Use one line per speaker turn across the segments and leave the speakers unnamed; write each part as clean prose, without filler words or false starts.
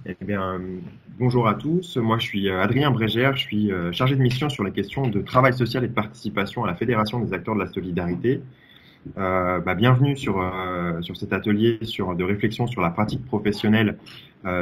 Eh bien, bonjour à tous. Moi, je suis Adrien Brégère. Je suis chargé de mission sur les questions de travail social et de participation à la Fédération des acteurs de la solidarité. Bienvenue sur cet atelier de réflexion sur la pratique professionnelle,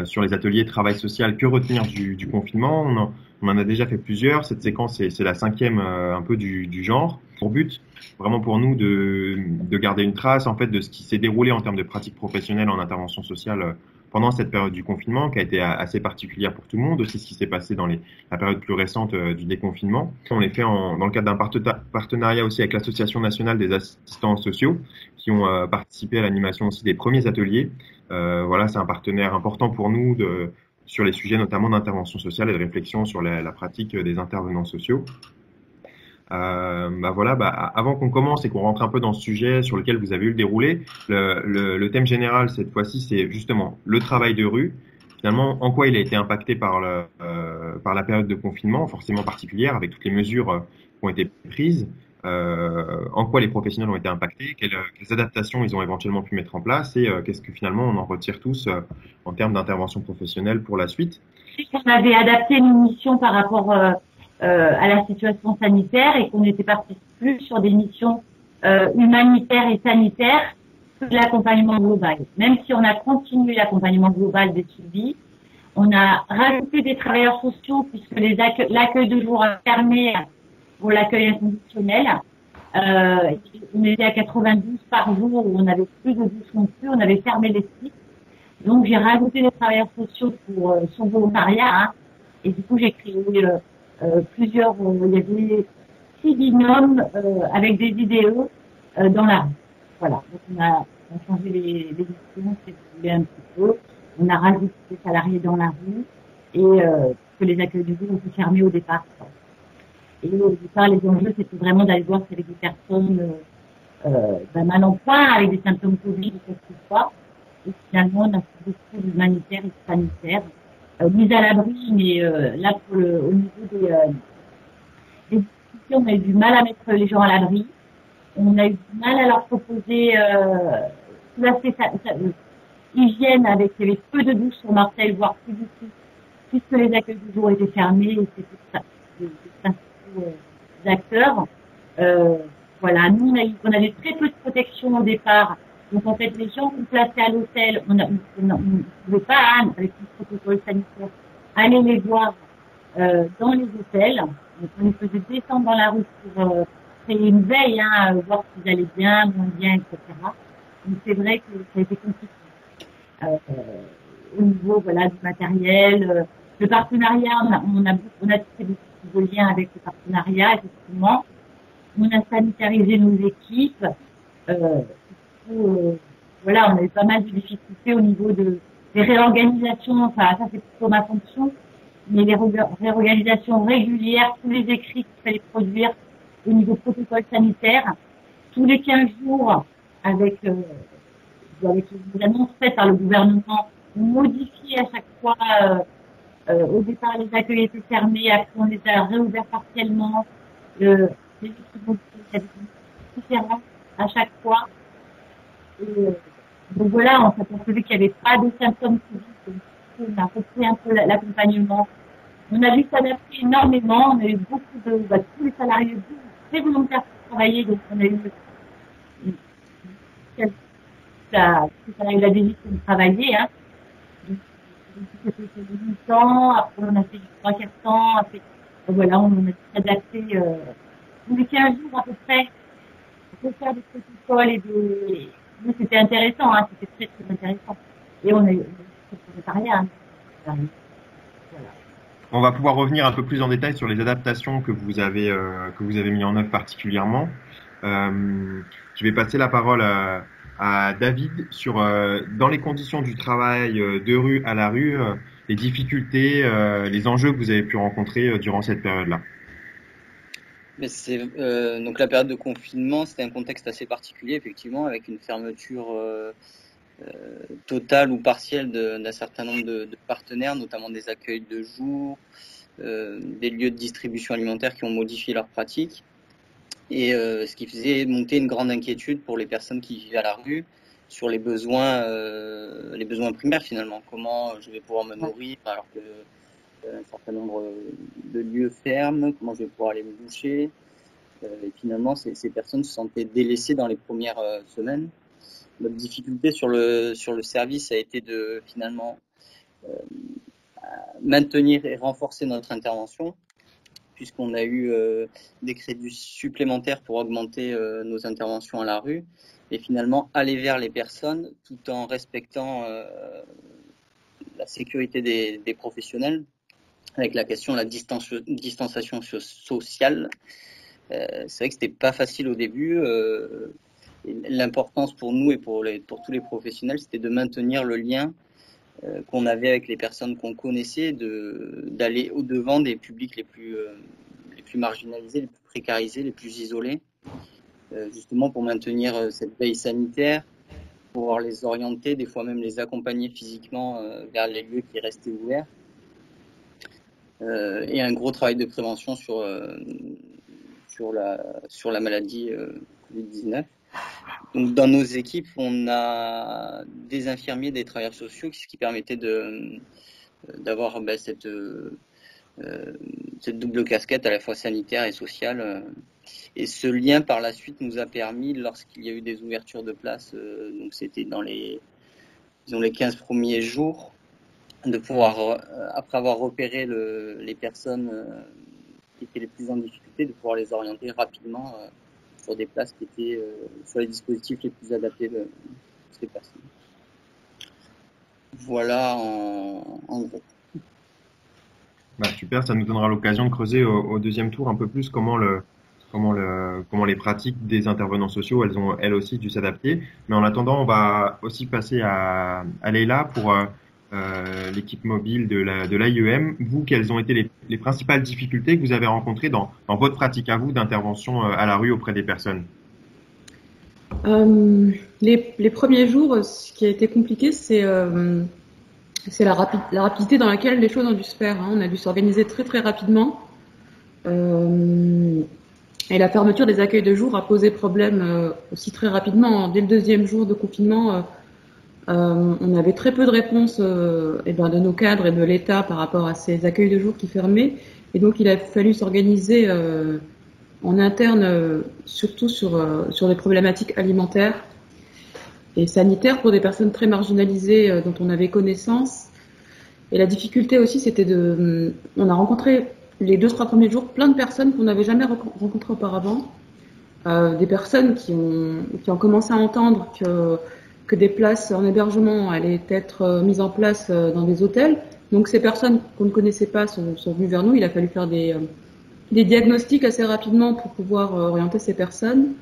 sur les ateliers travail social. Que retenir du confinement? On en a déjà fait plusieurs. Cette séquence, c'est la cinquième un peu du genre. Pour but, vraiment pour nous, de garder une trace en fait de ce qui s'est déroulé en termes de pratique professionnelle en intervention sociale pendant cette période du confinement, qui a été assez particulière pour tout le monde, aussi ce qui s'est passé dans la période plus récente du déconfinement. On les fait dans le cadre d'un partenariat aussi avec l'Association nationale des assistants sociaux, qui ont participé à l'animation aussi des premiers ateliers. Voilà, c'est un partenaire important pour nous sur les sujets notamment d'intervention sociale et de réflexion sur la pratique des intervenants sociaux. Avant qu'on commence et qu'on rentre un peu dans ce sujet sur lequel vous avez eu le déroulé, le thème général cette fois-ci, c'est justement le travail de rue. Finalement, en quoi il a été impacté par la période de confinement, forcément particulière, avec toutes les mesures qui ont été prises, en quoi les professionnels ont été impactés, quelles adaptations ils ont éventuellement pu mettre en place et qu'est-ce que finalement on en retire tous en termes d'intervention professionnelle pour la suite.
On avait adapté nos missions par rapport à la situation sanitaire et qu'on était parti plus sur des missions humanitaires et sanitaires que de l'accompagnement global. Même si on a continué l'accompagnement global des suivis, on a rajouté des travailleurs sociaux puisque l'accueil de jour a fermé pour l'accueil inconditionnel. On était à 92 par jour où on avait plus de 12 non plus, on avait fermé les sites. Donc j'ai rajouté des travailleurs sociaux pour son volontariat et du coup j'ai créé plusieurs, il y avait 6 binômes avec des IDE dans la rue. Voilà, donc on a changé les missions, c'est un petit peu. On a rajouté des salariés dans la rue et que les accueils du jour ont été fermés au départ. Et au départ, les enjeux, c'était vraiment d'aller voir si avec des personnes mal en point, avec des symptômes Covid ou quoi que ce soit. Et finalement, on a fait beaucoup d'humanitaire et sanitaire, mise à l'abri, mais là, au niveau des difficultés, on a eu du mal à mettre les gens à l'abri. On a eu du mal à leur proposer tout l'aspect hygiène avec il y avait peu de douches sur Marseille, voire plus du tout, puisque les accueils du jour étaient fermés et c'était ça, des principaux acteurs. Voilà, nous on avait très peu de protection au départ. Donc en fait, les gens qu'on plaçait à l'hôtel, on ne pouvait pas, avec le protocole sanitaire, aller les voir dans les hôtels. Donc on les faisait descendre dans la rue pour créer une veille, voir s'ils allaient bien, moins bien, etc. Donc c'est vrai que ça a été compliqué. Au niveau du matériel, le partenariat, on a tissé beaucoup de liens avec le partenariat, effectivement. On a sanitarisé nos équipes. On a eu pas mal de difficultés au niveau des réorganisations. Enfin, ça c'est plutôt ma fonction, mais les réorganisations régulières, tous les écrits qu'il fallait produire au niveau protocole sanitaire, tous les 15 jours avec les annonces faites par le gouvernement, on modifie à chaque fois. Au départ, les accueils étaient fermés, après on les a réouverts partiellement. Les équipes différentes à chaque fois. Et, donc voilà, on s'apercevait qu'il n'y avait pas de symptômes physiques. On a repris un peu l'accompagnement. On a dû s'adapter énormément. On a eu beaucoup tous les salariés très volontaires pour travailler. Donc on a eu la DG qui travaillait. C'était 8 ans, après on a fait 3-4 ans. Après, voilà, on a adapté tous les 15 jours à peu près pour faire des protocoles et des... Mais c'était intéressant, c'était très très intéressant. Et on a eu ce secrétariat. Voilà.
On va pouvoir revenir un peu plus en détail sur les adaptations que vous avez mis en œuvre particulièrement. Je vais passer la parole à David sur dans les conditions du travail de rue à la rue, les difficultés, les enjeux que vous avez pu rencontrer durant cette période-là.
Mais donc la période de confinement, c'était un contexte assez particulier, effectivement, avec une fermeture totale ou partielle d'un certain nombre de partenaires, notamment des accueils de jour, des lieux de distribution alimentaire qui ont modifié leurs pratiques, et ce qui faisait monter une grande inquiétude pour les personnes qui vivaient à la rue sur les besoins primaires finalement. Comment je vais pouvoir me nourrir alors que un certain nombre de lieux ferment, comment je vais pouvoir aller me doucher. Et finalement, ces personnes se sentaient délaissées dans les premières semaines. Notre difficulté sur le service a été de finalement maintenir et renforcer notre intervention, puisqu'on a eu des crédits supplémentaires pour augmenter nos interventions à la rue, et finalement aller vers les personnes tout en respectant la sécurité des professionnels, avec la question de la distanciation sociale. C'est vrai que c'était pas facile au début. L'importance pour nous et pour tous les professionnels, c'était de maintenir le lien qu'on avait avec les personnes qu'on connaissait, d'aller au-devant des publics les plus marginalisés, les plus précarisés, les plus isolés, justement pour maintenir cette veille sanitaire, pour pouvoir les orienter, des fois même les accompagner physiquement vers les lieux qui restaient ouverts. Et un gros travail de prévention sur la maladie Covid-19. Donc, dans nos équipes, on a des infirmiers, des travailleurs sociaux, ce qui permettait d'avoir cette double casquette à la fois sanitaire et sociale. Et ce lien, par la suite, nous a permis, lorsqu'il y a eu des ouvertures de places, donc c'était dans les 15 premiers jours, de pouvoir, après avoir repéré les personnes qui étaient les plus en difficulté, de pouvoir les orienter rapidement sur des places qui étaient sur les dispositifs les plus adaptés de ces personnes. Voilà en gros.
Super, ça nous donnera l'occasion de creuser au deuxième tour un peu plus comment les pratiques des intervenants sociaux, elles ont elles aussi dû s'adapter. Mais en attendant, on va aussi passer à Leïla pour l'équipe mobile de l'AIEM. Vous, quelles ont été les principales difficultés que vous avez rencontrées dans votre pratique à vous d'intervention à la rue auprès des personnes?
Les premiers jours, ce qui a été compliqué, c'est la rapidité dans laquelle les choses ont dû se faire. On a dû s'organiser très très rapidement. Et la fermeture des accueils de jour a posé problème aussi très rapidement. Dès le deuxième jour de confinement, on avait très peu de réponses de nos cadres et de l'État par rapport à ces accueils de jour qui fermaient. Et donc il a fallu s'organiser en interne, surtout sur les problématiques alimentaires et sanitaires pour des personnes très marginalisées dont on avait connaissance. Et la difficulté aussi, c'était on a rencontré les 2-3 premiers jours plein de personnes qu'on n'avait jamais rencontrées auparavant. Des personnes qui ont commencé à entendre que des places en hébergement allaient être mises en place dans des hôtels. Donc ces personnes qu'on ne connaissait pas sont venues vers nous. Il a fallu faire des diagnostics assez rapidement pour pouvoir orienter ces personnes.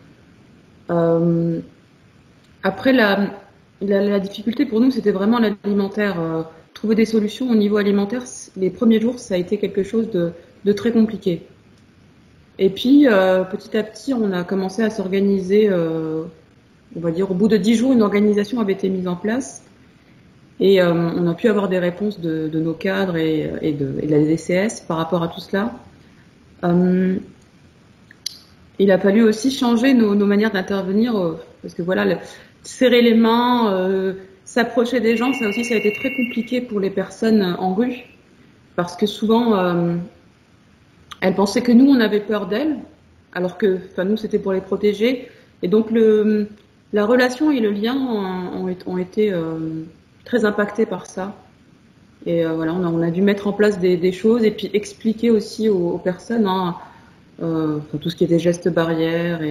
Après, la difficulté pour nous, c'était vraiment l'alimentaire. Trouver des solutions au niveau alimentaire, les premiers jours, ça a été quelque chose de très compliqué. Et puis, petit à petit, on a commencé à s'organiser. On va dire, au bout de 10 jours, une organisation avait été mise en place. Et on a pu avoir des réponses de nos cadres et de la DCS par rapport à tout cela. Il a fallu aussi changer nos manières d'intervenir, parce que voilà, serrer les mains, s'approcher des gens, ça aussi, ça a été très compliqué pour les personnes en rue, parce que souvent, elles pensaient que nous, on avait peur d'elles, alors que, nous, c'était pour les protéger. Et donc, la relation et le lien ont été très impactés par ça. Et voilà, on a dû mettre en place des choses et puis expliquer aussi aux personnes tout ce qui était gestes barrières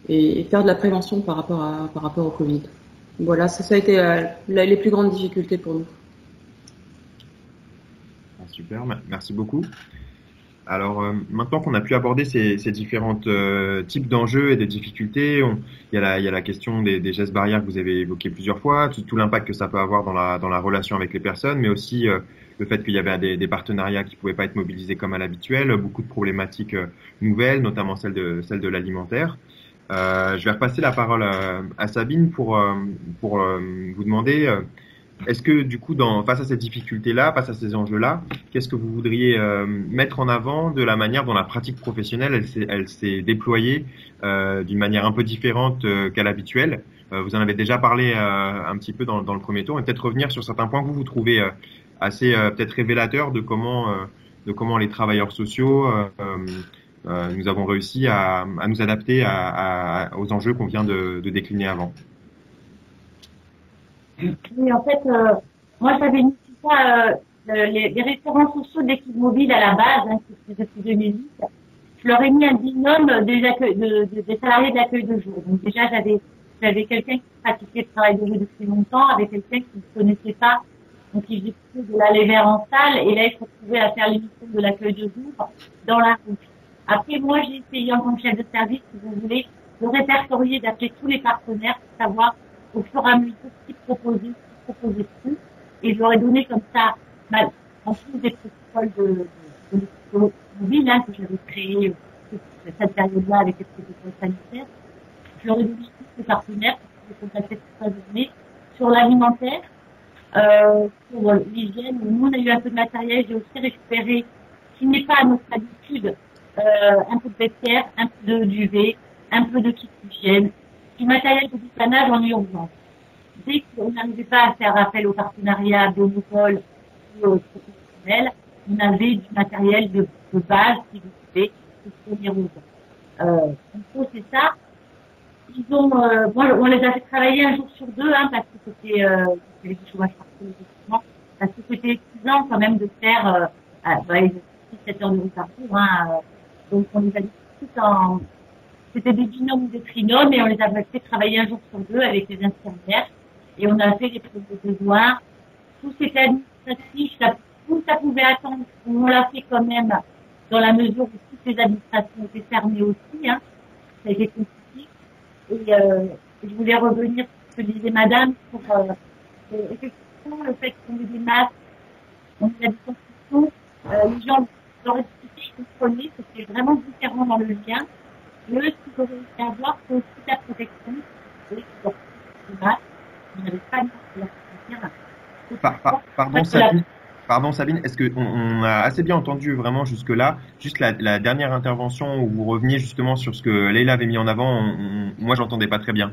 et faire de la prévention par rapport au Covid. Voilà, ça a été les plus grandes difficultés pour nous.
Super, merci beaucoup. Alors maintenant qu'on a pu aborder ces différents types d'enjeux et des difficultés, il y a la question des gestes barrières que vous avez évoqué plusieurs fois, tout l'impact que ça peut avoir dans la relation avec les personnes, mais aussi le fait qu'il y avait des partenariats qui pouvaient pas être mobilisés comme à l'habituel, beaucoup de problématiques nouvelles, notamment celle de l'alimentaire. Je vais repasser la parole à Sabine pour vous demander est-ce que du coup, face à ces difficultés-là, face à ces enjeux-là, qu'est-ce que vous voudriez mettre en avant de la manière dont la pratique professionnelle elle s'est déployée d'une manière un peu différente qu'à l'habituel, Vous en avez déjà parlé un petit peu dans le premier tour, et peut-être revenir sur certains points que vous trouvez assez peut-être révélateurs de comment les travailleurs sociaux nous avons réussi à nous adapter aux enjeux qu'on vient de décliner avant.
Oui, en fait, moi j'avais initié ça, les référents sociaux d'équipe mobile à la base, hein, qui étaient depuis 2008. Je leur ai mis un binôme des salariés de l'accueil de jour. Donc déjà j'avais quelqu'un qui pratiquait le travail de jour depuis longtemps, avec quelqu'un qui ne connaissait pas, donc il faisait plutôt de l'aller vers en salle, et là il se retrouvait à faire l'émission de l'accueil de jour dans la rue. Après, moi, j'ai essayé en tant que chef de service, si vous voulez, de répertorier, d'appeler tous les partenaires pour savoir au fur et à mesure ce qu'ils proposaient plus. Et je leur ai donné comme ça, en plus des protocoles de l'équipe mobile, hein, que j'avais créé cette période-là avec les protocoles sanitaires. Je leur ai donné tous les partenaires pour qu'ils contactaient toute la journée sur l'alimentaire, sur l'hygiène. Nous, on a eu un peu de matériel. J'ai aussi récupéré, ce qui n'est pas à notre habitude, un peu de vestiaire, un peu de duvet, un peu de kit d'hygiène, du matériel de dépannage en urgence. Dès qu'on n'arrivait pas à faire appel au partenariat bénévole ou professionnel, on avait du matériel de base, si vous voulez, pour fournir aux gens. En gros, c'est ça. On les a fait travailler un jour sur deux, hein, parce que c'était du chômage partiel, effectivement, parce que c'était épuisant quand même de faire 7 heures de route par jour, hein. Donc on les a dit c'était des binômes ou des trinômes, et on les a fait travailler un jour sur deux avec les infirmières, et on a fait les premiers besoins. Tout c'était administratif, tout ça pouvait attendre, on l'a fait quand même dans la mesure où toutes les administrations étaient fermées aussi, hein. Ça a été compliqué. Et je voulais revenir sur ce que disait madame sur effectivement le fait qu'on ait des masques, on a des constructions, les gens leur expliquer, ils comprenaient que c'était vraiment différent dans le lien. Et eux, ce qu'ils auraient été à voir, c'est aussi la protection. Et leur des masques, on n'avait pas de la
Pardon Sabine, est-ce qu'on a assez bien entendu vraiment jusque-là? Juste la dernière intervention où vous reveniez justement sur ce que Leïla avait mis en avant, moi j'entendais pas très bien.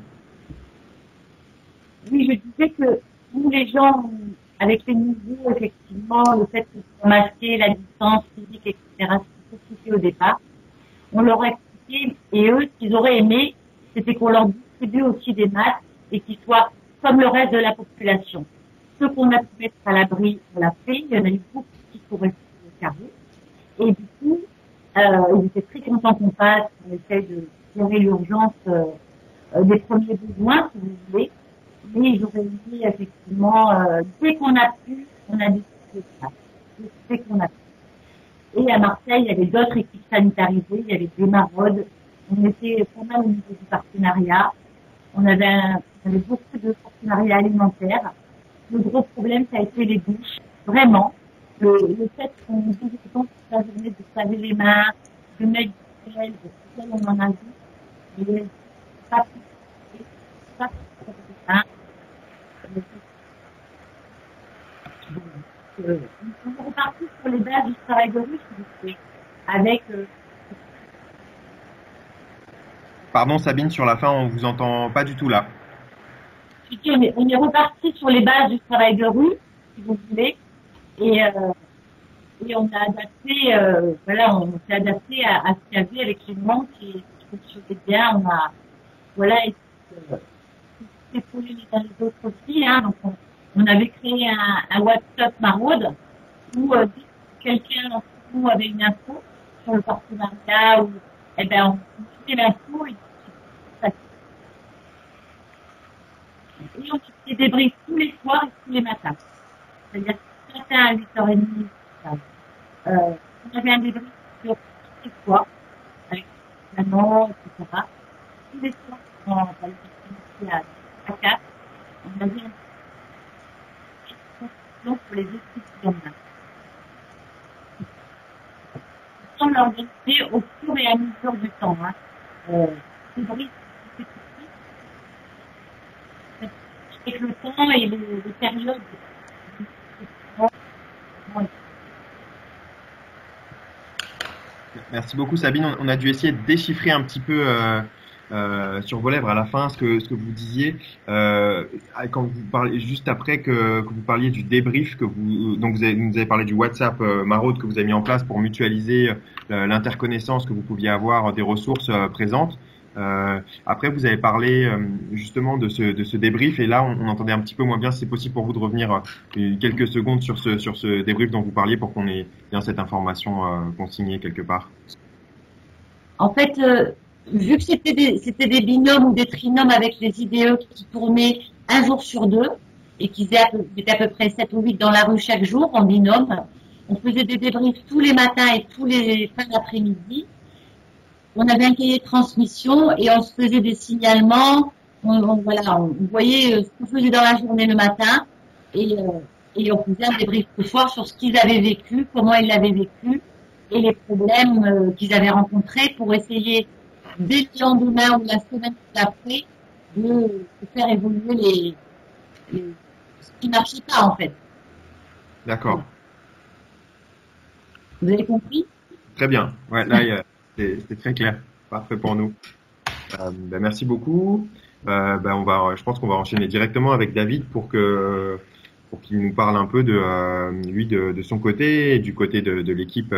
Oui, je disais que tous les gens, avec les nouveaux, effectivement, le fait qu'ils soient masqués, la distance physique, etc., c'est compliqué au départ. On leur a expliqué, et eux, ce qu'ils auraient aimé, c'était qu'on leur distribue aussi des masques et qu'ils soient comme le reste de la population. Ceux qu'on a pu mettre à l'abri, on l'a fait. Il y en a eu beaucoup qui couraient sur le carreau. Et du coup, ils étaient très contents qu'on passe. On essaie de gérer l'urgence des premiers besoins, si vous voulez. Mais ils auraient dit, effectivement, dès qu'on a pu, on a décidé ça. Dès qu'on a pu. Et à Marseille, il y avait d'autres équipes sanitarisées. Il y avait des maraudes. On était pas mal au niveau du partenariat. On avait beaucoup de partenariats alimentaires. Le gros problème, ça a été les douches. Vraiment. Le fait qu'on nous dise toute la journée de se laver les mains, de mettre du gel, de tout ça, on en a vu. Mais pas on est reparti sur les bases du travail de rue, s'il vous plaît. Avec
Pardon Sabine, sur la fin, on vous entend pas du tout là.
on est reparti sur les bases du travail de rue, si vous voulez, et on a adapté, on s'est adapté à ce qu'il y avait avec les demandes qui fonctionnaient bien. On a, épaulé les uns les autres aussi, hein. Donc on avait créé un WhatsApp maraude où dès que quelqu'un d'entre nous avait une info sur le partenariat, ou on faisait l'info et on faisait des débriefs tous les soirs et tous les matins. C'est-à-dire que ce matin à 8h30, on avait un débrief sur toutes les soirs, avec maman, etc. Tous les soirs, on à 4, on avait un discussion pour les équipes qui en a. On l'organisait au fur et à mesure du temps. Débrief, avec le temps et les périodes.
Merci beaucoup Sabine. On a dû essayer de déchiffrer un petit peu sur vos lèvres à la fin ce que vous disiez quand vous parlez juste après que vous parliez du débrief que vous avez parlé du WhatsApp Maraude que vous avez mis en place pour mutualiser l'interconnaissance que vous pouviez avoir des ressources présentes. Après, vous avez parlé justement de ce débrief et là, on entendait un petit peu moins bien. Si c'est possible pour vous de revenir quelques secondes sur ce débrief dont vous parliez pour qu'on ait bien cette information consignée quelque part.
En fait, vu que c'était des binômes ou des trinômes avec les IDE qui tournaient un jour sur deux et qu'ils étaient à peu près 7 ou 8 dans la rue chaque jour en binôme, on faisait des débriefs tous les matins et tous les fins d'après-midi. On avait un cahier de transmission et on se faisait des signalements. On voyait ce qu'on faisait dans la journée le matin et on faisait un débrief ce soir sur ce qu'ils avaient vécu, comment ils l'avaient vécu et les problèmes qu'ils avaient rencontrés pour essayer dès le lendemain ou la semaine d'après de faire évoluer ce qui marchait pas en fait.
D'accord.
Vous avez compris?
Très bien. Ouais, là, c'est très clair. Parfait pour nous. Merci beaucoup. Je pense qu'on va enchaîner directement avec David pour qu'il nous parle un peu lui de son côté et du côté de l'équipe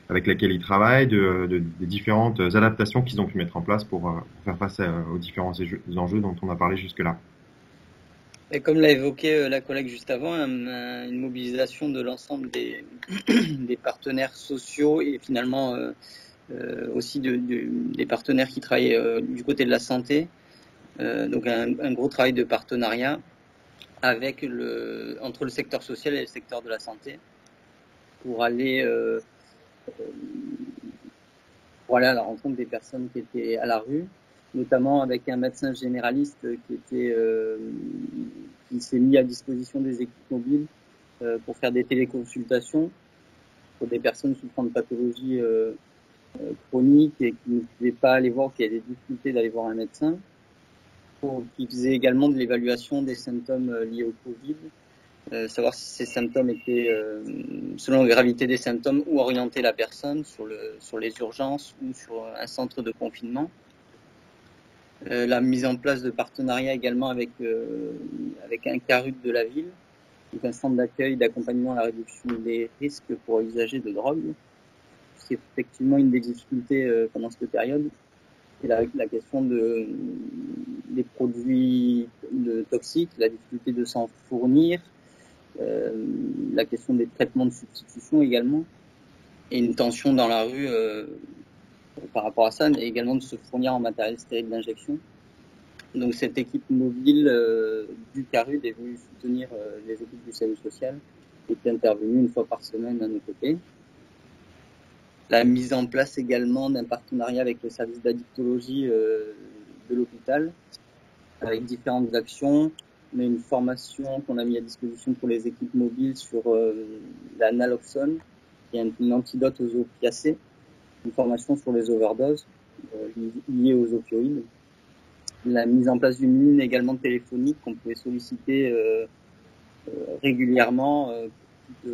avec laquelle il travaille, des différentes adaptations qu'ils ont pu mettre en place pour faire face aux différents enjeux dont on a parlé jusque-là.
Et comme l'a évoqué la collègue juste avant, une mobilisation de l'ensemble des partenaires sociaux et finalement aussi des partenaires qui travaillent du côté de la santé. Donc un gros travail de partenariat entre le secteur social et le secteur de la santé pour aller à la rencontre des personnes qui étaient à la rue, notamment avec un médecin généraliste qui s'est mis à disposition des équipes mobiles pour faire des téléconsultations pour des personnes souffrant de pathologies chroniques et qui ne pouvaient pas aller voir, qui avaient des difficultés d'aller voir un médecin, qui faisait également de l'évaluation des symptômes liés au Covid, savoir si ces symptômes étaient, selon la gravité des symptômes, ou orienter la personne sur les urgences ou sur un centre de confinement. La mise en place de partenariats également avec un CARUT de la ville, donc un centre d'accueil d'accompagnement à la réduction des risques pour usagers de drogue, ce qui est effectivement une des difficultés pendant cette période. Et la question des produits toxiques, la difficulté de s'en fournir, la question des traitements de substitution également, et une tension dans la rue par rapport à ça, mais également de se fournir en matériel stérile d'injection. Donc cette équipe mobile du CARUD est venue soutenir les équipes du SAMU social et est intervenue une fois par semaine à nos côtés. La mise en place également d'un partenariat avec le service d'addictologie de l'hôpital, avec différentes actions, mais une formation qu'on a mis à disposition pour les équipes mobiles sur la naloxone, qui est un antidote aux opiacés, une formation sur les overdoses liées aux opioïdes. La mise en place d'une ligne également téléphonique qu'on pouvait solliciter régulièrement pour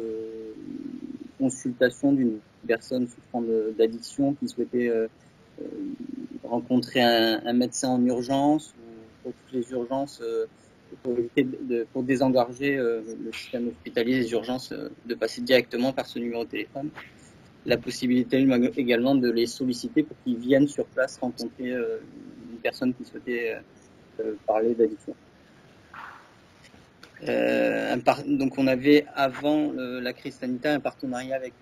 consultation d'une personne souffrant d'addiction qui souhaitait rencontrer un médecin en urgence ou pour toutes les urgences pour désengorger le système hospitalier des urgences de passer directement par ce numéro de téléphone. La possibilité également de les solliciter pour qu'ils viennent sur place rencontrer une personne qui souhaitait parler d'addiction. Donc on avait avant la crise sanitaire un partenariat avec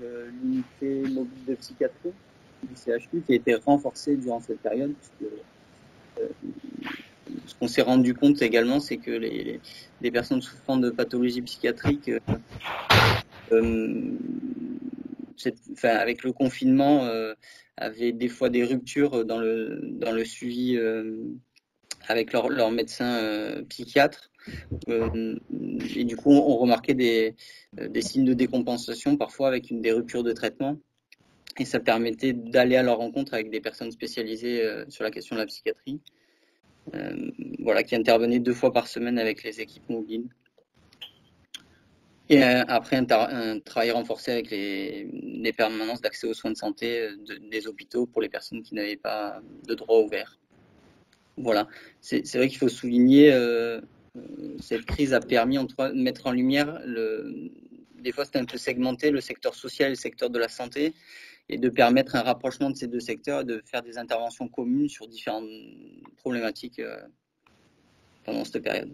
l'unité mobile de psychiatrie du CHU qui a été renforcé durant cette période puisque ce qu'on s'est rendu compte également c'est que les personnes souffrant de pathologies psychiatriques avec le confinement avaient des fois des ruptures dans le suivi avec leur médecin psychiatre. Et du coup, on remarquait des signes de décompensation, parfois avec des ruptures de traitement. Et ça permettait d'aller à leur rencontre avec des personnes spécialisées sur la question de la psychiatrie, qui intervenaient 2 fois par semaine avec les équipes mobiles. Et après, un travail renforcé avec les permanences d'accès aux soins de santé des hôpitaux pour les personnes qui n'avaient pas de droit ouvert. Voilà, c'est vrai qu'il faut souligner, cette crise a permis de mettre en lumière, des fois c'était un peu segmenté, le secteur social et le secteur de la santé, et de permettre un rapprochement de ces deux secteurs et de faire des interventions communes sur différentes problématiques pendant cette période.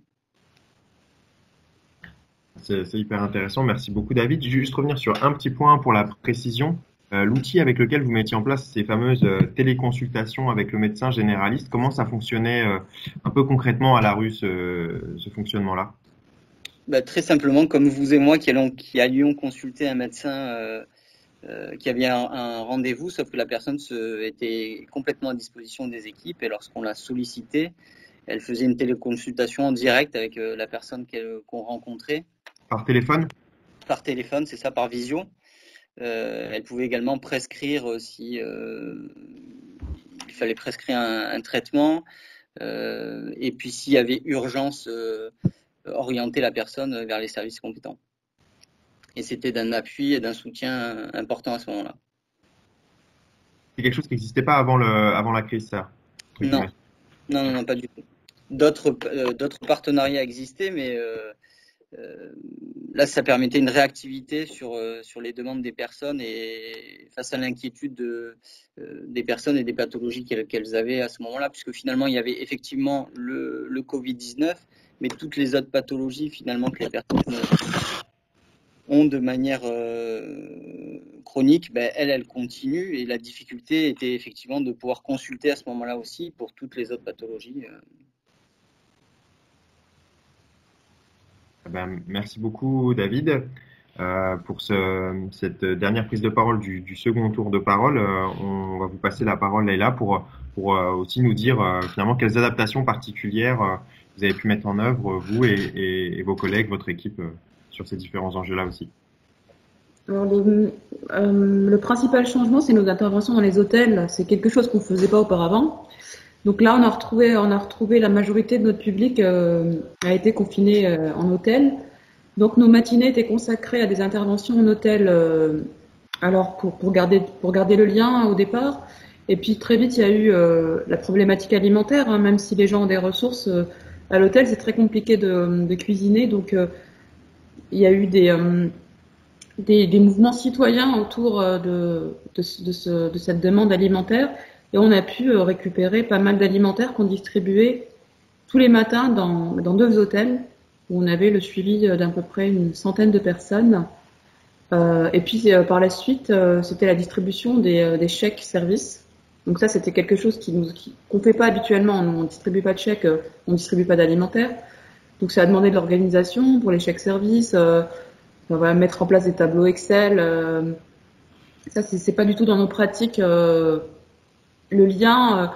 C'est hyper intéressant. Merci beaucoup, David. Juste revenir sur un petit point pour la précision. L'outil avec lequel vous mettiez en place ces fameuses téléconsultations avec le médecin généraliste, comment ça fonctionnait un peu concrètement à la rue, ce fonctionnement-là?
Très simplement, comme vous et moi qui allions consulter un médecin qui avait un rendez-vous, sauf que la personne était complètement à disposition des équipes, et lorsqu'on l'a sollicité, elle faisait une téléconsultation en direct avec la personne qu'on rencontrait.
Par téléphone?
Par téléphone, c'est ça, par visio. Elle pouvait également prescrire si il fallait prescrire un traitement, et puis s'il y avait urgence, orienter la personne vers les services compétents. Et c'était d'un appui et d'un soutien important à ce moment-là.
C'est quelque chose qui n'existait pas avant la crise, ça?
Non. Non, pas du tout. D'autres partenariats existaient, mais là, ça permettait une réactivité sur les demandes des personnes et face à l'inquiétude des personnes et des pathologies qu'elles avaient à ce moment-là, puisque finalement, il y avait effectivement le Covid-19, mais toutes les autres pathologies finalement que les personnes ont de manière chronique, elles continuent, et la difficulté était effectivement de pouvoir consulter à ce moment-là aussi pour toutes les autres pathologies.
Merci beaucoup, David, pour cette dernière prise de parole du second tour de parole. On va vous passer la parole, Leïla, pour aussi nous dire finalement quelles adaptations particulières vous avez pu mettre en œuvre, vous et vos collègues, votre équipe, sur ces différents enjeux-là aussi.
Alors le principal changement, c'est nos interventions dans les hôtels. C'est quelque chose qu'on ne faisait pas auparavant. Donc là, on a retrouvé la majorité de notre public a été confiné en hôtel. Donc nos matinées étaient consacrées à des interventions en hôtel. Alors pour garder le lien au départ. Et puis très vite, il y a eu la problématique alimentaire. Hein, même si les gens ont des ressources à l'hôtel, c'est très compliqué de cuisiner. Donc il y a eu des mouvements citoyens autour de cette demande alimentaire, et on a pu récupérer pas mal d'alimentaires qu'on distribuait tous les matins dans 2 hôtels où on avait le suivi d'à peu près une centaine de personnes. Et puis par la suite, c'était la distribution des chèques services. Donc ça, c'était quelque chose qu'on fait pas habituellement. On distribue pas de chèques, on distribue pas d'alimentaire. Donc ça a demandé de l'organisation pour les chèques services. Voilà, mettre en place des tableaux Excel. Ça, c'est pas du tout dans nos pratiques. Le lien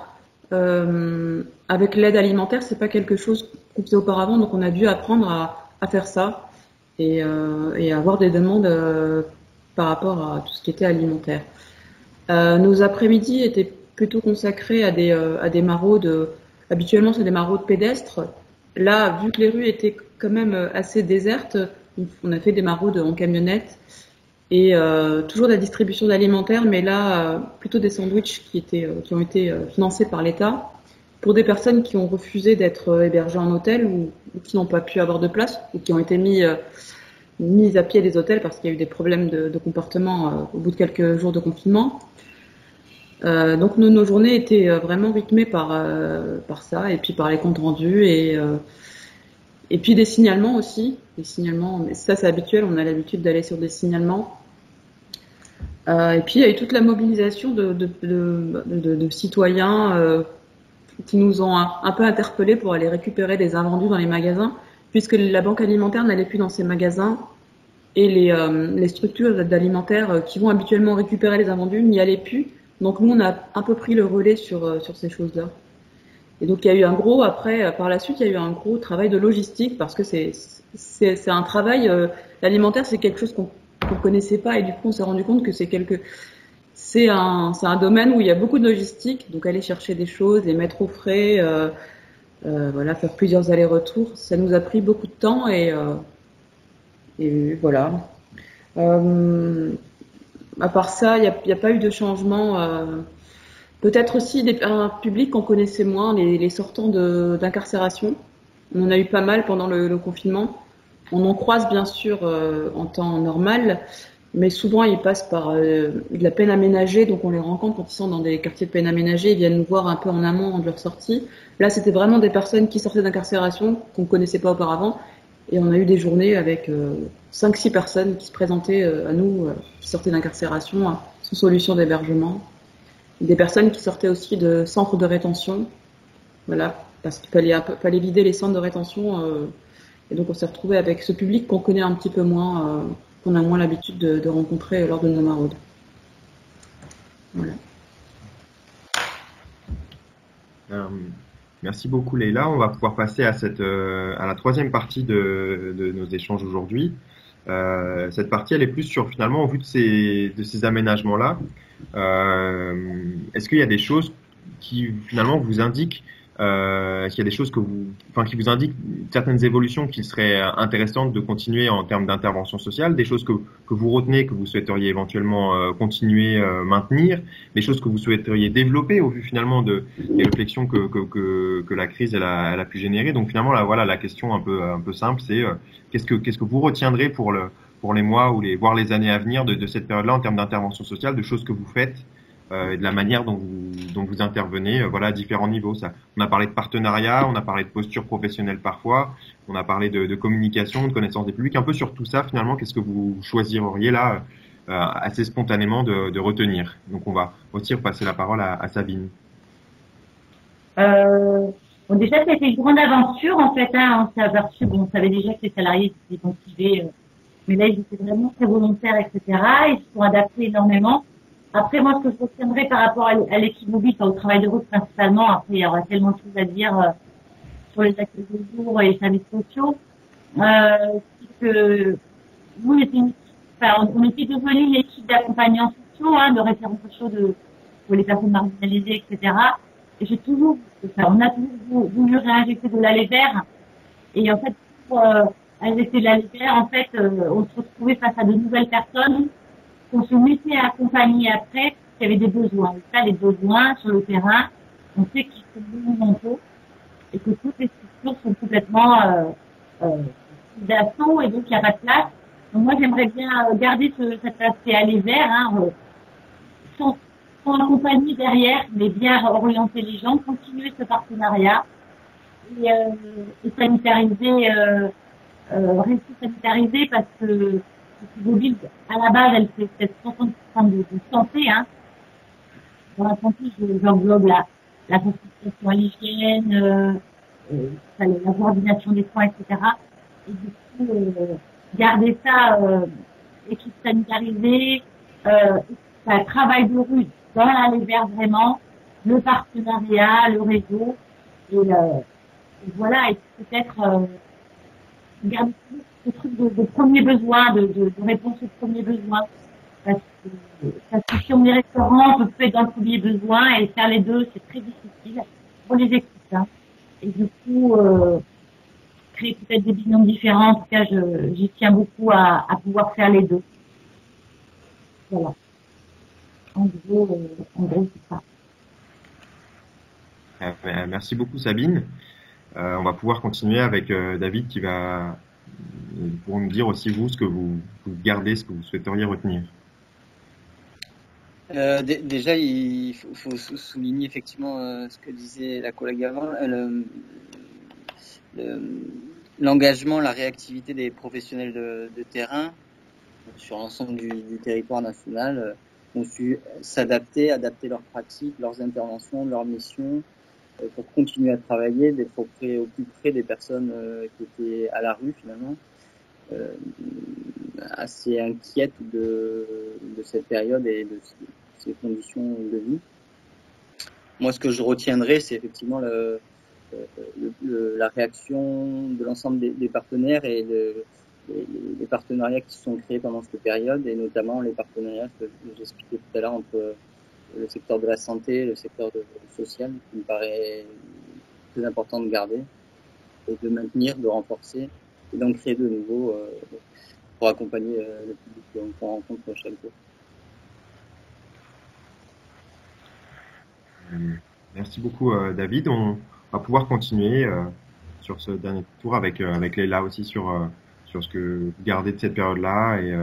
avec l'aide alimentaire, c'est pas quelque chose qu'on faisait auparavant, donc on a dû apprendre à faire ça et avoir des demandes par rapport à tout ce qui était alimentaire. Nos après-midi étaient plutôt consacrés à des maraudes. Habituellement, c'est des maraudes pédestres. Là, vu que les rues étaient quand même assez désertes, on a fait des maraudes en camionnette et toujours de la distribution d'alimentaire, mais là plutôt des sandwichs qui ont été financés par l'État pour des personnes qui ont refusé d'être hébergées en hôtel ou qui n'ont pas pu avoir de place ou qui ont été mis à pied des hôtels parce qu'il y a eu des problèmes de comportement au bout de quelques jours de confinement. Donc nos journées étaient vraiment rythmées par ça, et puis par les comptes rendus et puis des signalements aussi. Des signalements, mais ça c'est habituel, on a l'habitude d'aller sur des signalements. Et puis il y a eu toute la mobilisation de citoyens qui nous ont un peu interpellés pour aller récupérer des invendus dans les magasins, puisque la banque alimentaire n'allait plus dans ces magasins et les structures d'alimentaires qui vont habituellement récupérer les invendus n'y allaient plus. Donc nous on a un peu pris le relais sur ces choses-là. Et donc il y a eu par la suite il y a eu un gros travail de logistique, parce que c'est un travail l'alimentaire, c'est quelque chose qu'on connaissait pas, et du coup on s'est rendu compte que c'est un domaine où il y a beaucoup de logistique. Donc aller chercher des choses, les mettre au frais, voilà, faire plusieurs allers-retours, ça nous a pris beaucoup de temps et voilà. À part ça, il y a pas eu de changement Peut-être aussi un public qu'on connaissait moins, les sortants d'incarcération. On en a eu pas mal pendant le confinement. On en croise bien sûr en temps normal, mais souvent ils passent par de la peine aménagée, donc on les rencontre quand ils sont dans des quartiers de peine aménagée, ils viennent nous voir un peu en amont de leur sortie. Là, c'était vraiment des personnes qui sortaient d'incarcération, qu'on ne connaissait pas auparavant, et on a eu des journées avec 5-6 personnes qui se présentaient à nous, qui sortaient d'incarcération, sous solution d'hébergement. Des personnes qui sortaient aussi de centres de rétention, voilà, parce qu'il fallait vider les centres de rétention, et donc on s'est retrouvé avec ce public qu'on connaît un petit peu moins, qu'on a moins l'habitude de rencontrer lors de nos maraudes. Voilà.
Merci beaucoup Leïla. On va pouvoir passer à la troisième partie de nos échanges aujourd'hui. Cette partie, elle est plus sur finalement, au vu de ces aménagements-là, est-ce qu'il y a des choses qui finalement vous indiquent, est-ce qu'il y a des choses qui vous indiquent certaines évolutions qui seraient intéressantes de continuer en termes d'intervention sociale, des choses que vous retenez, que vous souhaiteriez éventuellement continuer, maintenir, des choses que vous souhaiteriez développer au vu finalement des réflexions que la crise elle a pu générer. Donc finalement voilà la question un peu simple, c'est qu'est-ce que vous retiendrez pour les mois ou voire les années à venir de cette période-là en termes d'intervention sociale, de choses que vous faites et de la manière dont vous intervenez, voilà, à différents niveaux. On a parlé de partenariat, on a parlé de posture professionnelle parfois, on a parlé de communication, de connaissance des publics, un peu sur tout ça finalement. Qu'est-ce que vous choisiriez là assez spontanément de retenir? Donc on va aussi repasser la parole à Sabine.
Bon, déjà, ça a été une grande aventure, en fait, hein. On s'est aperçu, on savait déjà que les salariés étaient motivés, mais là, ils étaient vraiment très volontaires, etc. Ils se sont adaptés énormément. Après, moi, ce que je retiendrai par rapport à l'équipe mobile, au travail de route principalement, après, il y aura tellement de choses à dire sur les accueils de jour et les services sociaux, c'est que nous, on était devenus une équipe d'accompagnants sociaux, de référents sociaux pour les personnes marginalisées, etc. Et on a toujours voulu réinjecter de l'allée vert. Et en fait, pour injecter de l'allée vert, en fait, on se retrouvait face à de nouvelles personnes qu'on se mettait à accompagner après, qu'il y avait des besoins. Et ça, les besoins sur le terrain, on sait qu'ils sont monumentaux et que toutes les structures sont complètement d'assaut et donc il n'y a pas de place. Donc moi, j'aimerais bien garder cet aspect allée vert, sans accompagner derrière, mais bien orienter les gens, continuer ce partenariat et sanitariser, rester sanitarisé parce que mobile, à la base, elle fait peut-être 60% de santé, Dans la santé, j'englobe la sensibilisation à l'hygiène, la coordination des soins, etc. Et du coup, garder ça, équipe sanitarisée, ça travail de rue dans l'allée vert vraiment, le partenariat, le réseau, et voilà, et peut-être garder ce truc de premier besoin, de réponse aux premiers besoins. Parce que si on est restaurant, on peut plus être dans le premier besoin et faire les deux, c'est très difficile pour les équipes. Et du coup, créer peut-être des binômes différents. En tout cas, j'y tiens beaucoup à pouvoir faire les deux. Voilà. En gros, c'est ça.
Merci beaucoup Sabine. On va pouvoir continuer avec David qui va pour nous dire aussi vous ce que vous gardez, ce que vous souhaiteriez retenir.
Déjà, il faut souligner effectivement ce que disait la collègue avant, l'engagement, la réactivité des professionnels de terrain sur l'ensemble du territoire national ont su s'adapter, adapter leurs pratiques, leurs interventions, leurs missions pour continuer à travailler, d'être au plus près des personnes qui étaient à la rue finalement. Assez inquiète de cette période et de ces conditions de vie. Moi, ce que je retiendrai, c'est effectivement la réaction de l'ensemble des partenaires et les partenariats qui se sont créés pendant cette période, et notamment les partenariats que j'expliquais tout à l'heure entre le secteur de la santé et le secteur social, qui me paraît très important de garder et de maintenir, de renforcer et d'en créer de nouveaux pour accompagner le public qu'on rencontre chaque jour.
Merci beaucoup, David. On va pouvoir continuer sur ce dernier tour avec Leïla aussi sur ce que vous gardez de cette période-là et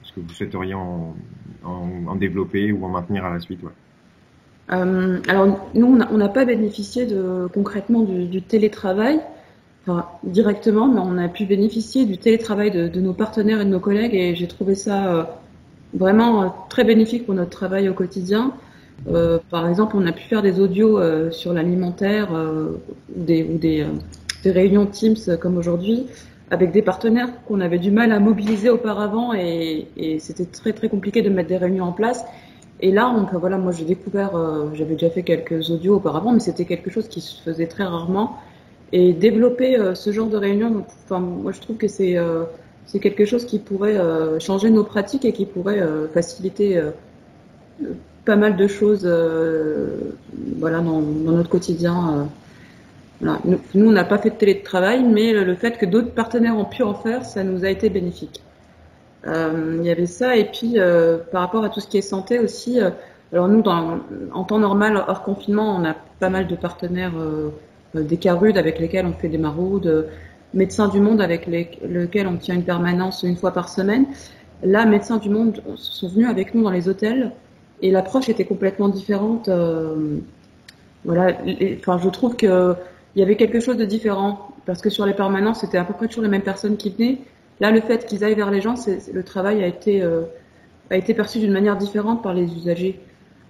ce que vous souhaiteriez en développer ou en maintenir à la suite. Ouais.
Alors, nous, on n'a pas bénéficié concrètement du télétravail, enfin, directement, mais on a pu bénéficier du télétravail de nos partenaires et de nos collègues, et j'ai trouvé ça vraiment très bénéfique pour notre travail au quotidien. Par exemple, on a pu faire des audios sur l'alimentaire ou des réunions Teams comme aujourd'hui, avec des partenaires qu'on avait du mal à mobiliser auparavant, et c'était très très compliqué de mettre des réunions en place. Et là, voilà, moi j'ai découvert, j'avais déjà fait quelques audios auparavant, mais c'était quelque chose qui se faisait très rarement. Et développer ce genre de réunion, enfin, moi je trouve que c'est quelque chose qui pourrait changer nos pratiques et qui pourrait faciliter pas mal de choses, voilà, dans notre quotidien. Voilà. Nous, on n'a pas fait de télétravail, mais le fait que d'autres partenaires ont pu en faire, ça nous a été bénéfique. Il y avait ça, et puis par rapport à tout ce qui est santé aussi, alors nous en temps normal, hors confinement, on a pas mal de partenaires, des CARUD avec lesquels on fait des maraudes, Médecins du Monde avec lesquels on tient une permanence une fois par semaine. Là, Médecins du Monde sont venus avec nous dans les hôtels et l'approche était complètement différente. Voilà, enfin je trouve que il y avait quelque chose de différent parce que sur les permanences, c'était à peu près toujours les mêmes personnes qui venaient. Là, le fait qu'ils aillent vers les gens, le travail a été perçu d'une manière différente par les usagers.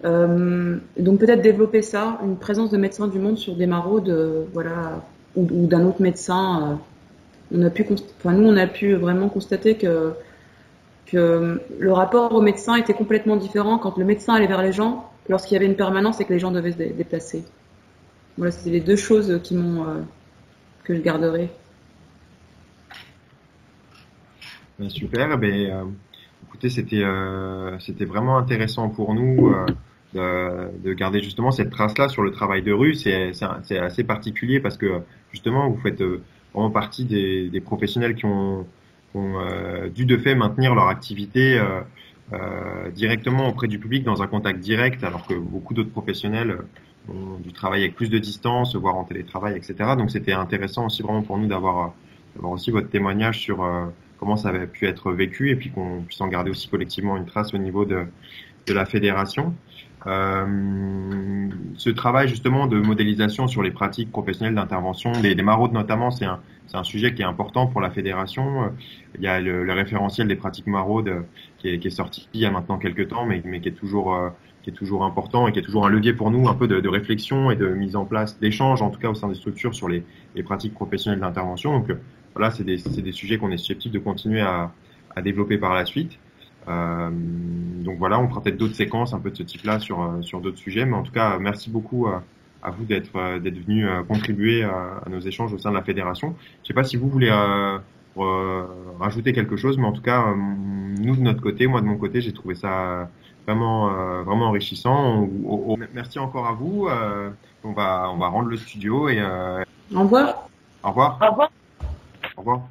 Donc peut-être développer ça, une présence de Médecins du Monde sur des maraudes, voilà, ou d'un autre médecin. Nous, on a pu vraiment constater que le rapport au médecin était complètement différent quand le médecin allait vers les gens, lorsqu'il y avait une permanence et que les gens devaient se déplacer. Voilà, c'était les deux choses que je garderai.
Super, écoutez, c'était vraiment intéressant pour nous de garder justement cette trace-là sur le travail de rue. C'est assez particulier parce que justement vous faites vraiment partie des professionnels qui ont dû de fait maintenir leur activité directement auprès du public dans un contact direct, alors que beaucoup d'autres professionnels ont dû travailler avec plus de distance, voire en télétravail, etc. Donc c'était intéressant aussi vraiment pour nous d'avoir aussi votre témoignage sur comment ça avait pu être vécu et puis qu'on puisse en garder aussi collectivement une trace au niveau de la fédération. Ce travail justement de modélisation sur les pratiques professionnelles d'intervention, les maraudes notamment, c'est un sujet qui est important pour la fédération. Il y a le référentiel des pratiques maraudes qui est sorti il y a maintenant quelques temps, mais qui est toujours important et qui est toujours un levier pour nous un peu de réflexion et de mise en place d'échanges, en tout cas au sein des structures sur les pratiques professionnelles d'intervention. Donc voilà, c'est des sujets qu'on est susceptible de continuer à développer par la suite. Donc voilà, on fera peut-être d'autres séquences un peu de ce type-là sur d'autres sujets, mais en tout cas, merci beaucoup à vous d'être venu contribuer à nos échanges au sein de la fédération. Je ne sais pas si vous voulez rajouter quelque chose, mais en tout cas, nous de notre côté, moi de mon côté, j'ai trouvé ça vraiment enrichissant. Merci encore à vous. On va rendre le studio et
Au revoir.
Au revoir.
Au revoir.
Au revoir.